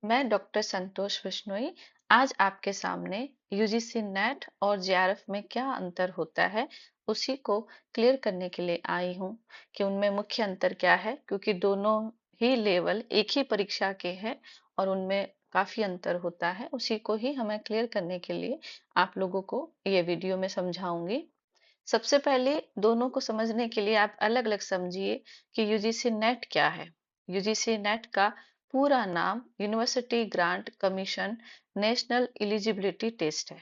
मैं डॉक्टर संतोष बिश्नोई आज आपके सामने यूजीसी नेट और जेआरएफ में क्या अंतर होता है उसी को क्लियर करने के लिए आई हूँ कि उनमें मुख्य अंतर क्या है, क्योंकि दोनों ही लेवल एक ही परीक्षा के हैं और उनमें काफी अंतर होता है। उसी को ही हमें क्लियर करने के लिए आप लोगों को ये वीडियो में समझाऊंगी। सबसे पहले दोनों को समझने के लिए आप अलग अलग समझिए कि यूजीसी नेट क्या है। यूजीसी नेट का पूरा नाम University Grant Commission National Eligibility Test है।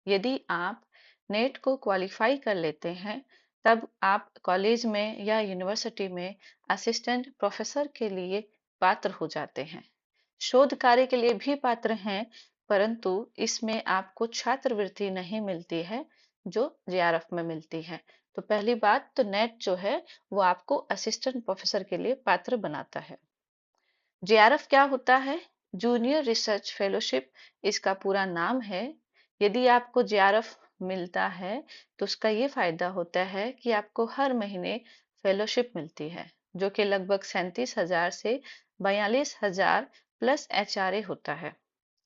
यदि आप नेट को क्वालिफाई कर लेते हैं तब आप कॉलेज में या यूनिवर्सिटी में असिस्टेंट प्रोफेसर के लिए पात्र हो जाते हैं। शोध कार्य के लिए भी पात्र हैं, परंतु इसमें आपको छात्रवृत्ति नहीं मिलती है जो जेआरएफ में मिलती है। तो पहली बात तो नेट जो है वो आपको असिस्टेंट प्रोफेसर के लिए पात्र बनाता है। जेआरएफ क्या होता है? जूनियर रिसर्च फेलोशिप इसका पूरा नाम है। यदि आपको जेआरएफ मिलता है तो उसका ये फायदा होता है कि आपको हर महीने फेलोशिप मिलती है, जो कि लगभग 37,000 से 42,000 प्लस एचआरए होता है।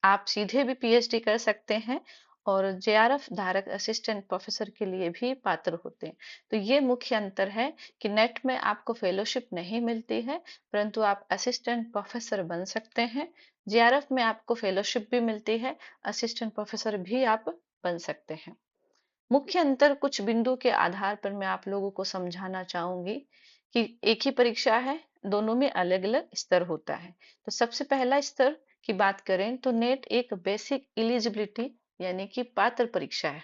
आप सीधे भी पीएचडी कर सकते हैं और जेआरएफ धारक असिस्टेंट प्रोफेसर के लिए भी पात्र होते हैं। तो ये मुख्य अंतर है कि नेट में आपको फेलोशिप नहीं मिलती है, परंतु आप असिस्टेंट प्रोफेसर बन सकते हैं। जेआरएफ में आपको फेलोशिप भी मिलती है, असिस्टेंट प्रोफेसर भी आप बन सकते हैं। मुख्य अंतर कुछ बिंदु के आधार पर मैं आप लोगों को समझाना चाहूंगी कि एक ही परीक्षा है, दोनों में अलग अलग स्तर होता है। तो सबसे पहला स्तर की बात करें तो नेट एक बेसिक एलिजिबिलिटी यानी कि पात्र परीक्षा है।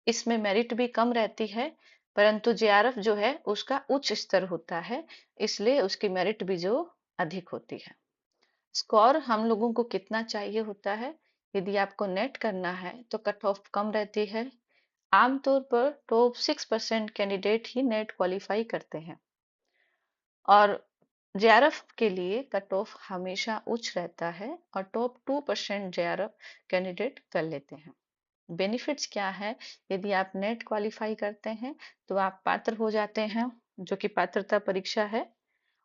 इसमें मेरिट भी कम रहती है, परंतु जेआरएफ जो है उसका उच्च स्तर होता है, इसलिए उसकी मेरिट भी जो अधिक होती है। स्कोर हम लोगों को कितना चाहिए होता है? यदि आपको नेट करना है तो कट ऑफ कम रहती है। आमतौर पर टॉप 6% कैंडिडेट ही नेट क्वालिफाई करते हैं और जेआरएफ के लिए कट ऑफ हमेशा उच्च रहता है और टॉप 2% जेआरएफ कैंडिडेट कर लेते हैं। बेनिफिट्स क्या है? यदि आप नेट क्वालिफाई करते हैं तो आप पात्र हो जाते हैं, जो कि पात्रता परीक्षा है,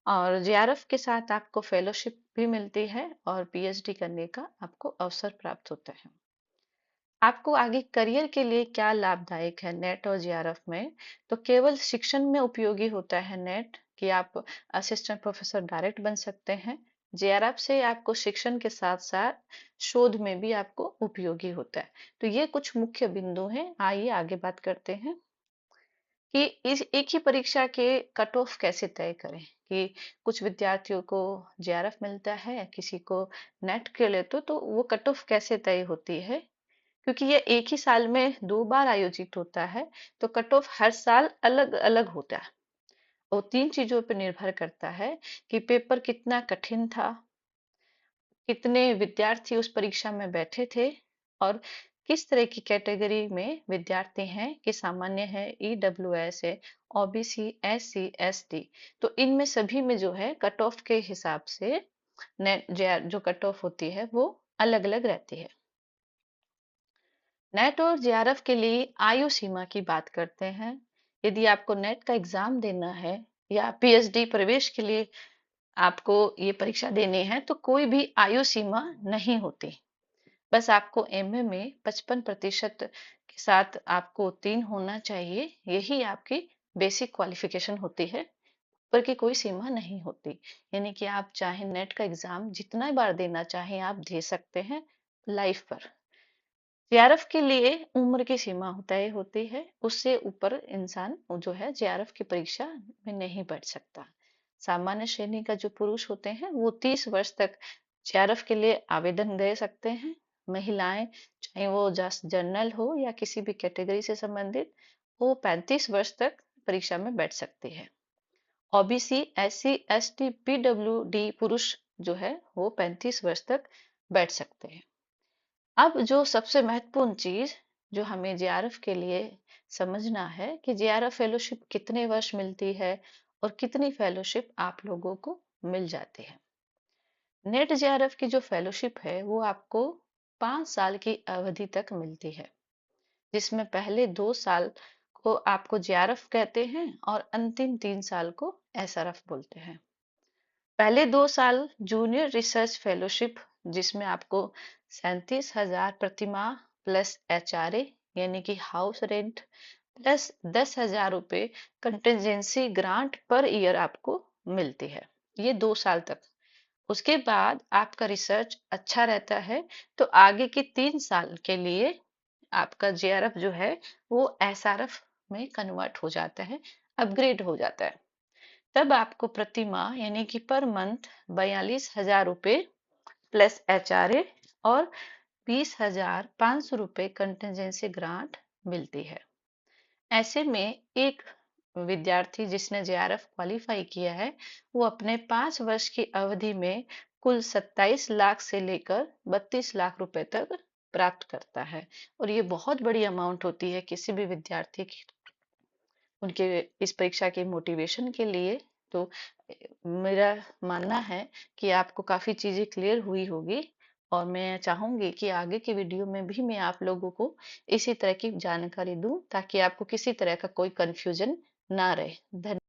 और जेआरएफ के साथ आपको फेलोशिप भी मिलती है और पीएचडी करने का आपको अवसर प्राप्त होता है। आपको आगे करियर के लिए क्या लाभदायक है नेट और जेआरएफ में? तो केवल शिक्षण में उपयोगी होता है नेट, कि आप असिस्टेंट प्रोफेसर डायरेक्ट बन सकते हैं। जेआरएफ से आपको शिक्षण के साथ साथ शोध में भी आपको उपयोगी होता है। तो ये कुछ मुख्य बिंदु हैं। आइए आगे बात करते हैं कि इस एक ही परीक्षा के कट ऑफ कैसे तय करें। कि कुछ विद्यार्थियों को जेआरएफ मिलता है, किसी को नेट के लिए, तो वो कट ऑफ कैसे तय होती है? क्योंकि ये एक ही साल में 2 बार आयोजित होता है, तो कट ऑफ हर साल अलग अलग होता है। वो 3 चीजों पर निर्भर करता है कि पेपर कितना कठिन था, कितने विद्यार्थी उस परीक्षा में बैठे थे, और किस तरह की कैटेगरी में विद्यार्थी हैं, कि सामान्य है, ईडब्ल्यूएस है, ओबीसी, एससी, एसटी। तो इनमें सभी में जो है कट ऑफ के हिसाब से नेट जो कट ऑफ होती है वो अलग अलग रहती है। नेट और जेआरएफ के लिए आयु सीमा की बात करते हैं। यदि आपको नेट का एग्जाम देना है या पीएचडी प्रवेश के लिए आपको ये परीक्षा देनी है तो कोई भी आयु सीमा नहीं होती। बस आपको एमए में 55% के साथ आपको उत्तीर्ण होना चाहिए, यही आपकी बेसिक क्वालिफिकेशन होती है। पर की कोई सीमा नहीं होती, यानी कि आप चाहे नेट का एग्जाम जितना बार देना चाहे आप दे सकते हैं लाइफ पर। जेआरएफ के लिए उम्र की सीमा तय होती है, उससे ऊपर इंसान जो है जेआरएफ की परीक्षा में नहीं बैठ सकता। सामान्य श्रेणी का जो पुरुष होते हैं वो 30 वर्ष तक जेआरएफ के लिए आवेदन दे सकते हैं। महिलाएं, चाहे वो जनरल हो या किसी भी कैटेगरी से संबंधित, वो 35 वर्ष तक परीक्षा में बैठ सकती है। ओबीसी, एससी, एसटी, पीडब्ल्यूडी पुरुष जो है वो 35 वर्ष तक बैठ सकते हैं। अब जो सबसे महत्वपूर्ण चीज जो हमें जेआरएफ के लिए समझना है कि जेआरएफ फेलोशिप कितने वर्ष मिलती है और कितनी फेलोशिप आप लोगों को मिल जाती है। नेट जेआरएफ की जो फेलोशिप है वो आपको 5 साल की अवधि तक मिलती है, जिसमें पहले 2 साल को आपको जेआरएफ कहते हैं और अंतिम 3 साल को एसआरएफ बोलते हैं। पहले 2 साल जूनियर रिसर्च फेलोशिप जिसमें आपको 37,000 प्रति माह प्लस HRA यानी कि हाउस रेंट प्लस 10,000 रुपये कंटिजेंसी ग्रांट पर ईयर आपको मिलती है, ये 2 साल तक। उसके बाद आपका रिसर्च अच्छा रहता है तो आगे के 3 साल के लिए आपका JRF जो है वो SRF में कन्वर्ट हो जाता है, अपग्रेड हो जाता है। तब आपको प्रति माह यानी कि पर मंथ 42,000 रुपये प्लस HRA और 20,500 रुपये कंटिजेंसी ग्रांट मिलती है। ऐसे में एक विद्यार्थी जिसने JRF क्वालिफाई किया है वो अपने 5 वर्ष की अवधि में कुल 27 लाख से लेकर 32 लाख रुपए तक प्राप्त करता है। और ये बहुत बड़ी अमाउंट होती है किसी भी विद्यार्थी की, उनके इस परीक्षा के मोटिवेशन के लिए। तो मेरा मानना है कि आपको काफी चीजें क्लियर हुई होगी, और मैं चाहूंगी कि आगे के वीडियो में भी मैं आप लोगों को इसी तरह की जानकारी दूं ताकि आपको किसी तरह का कोई कंफ्यूजन ना रहे। धन्यवाद।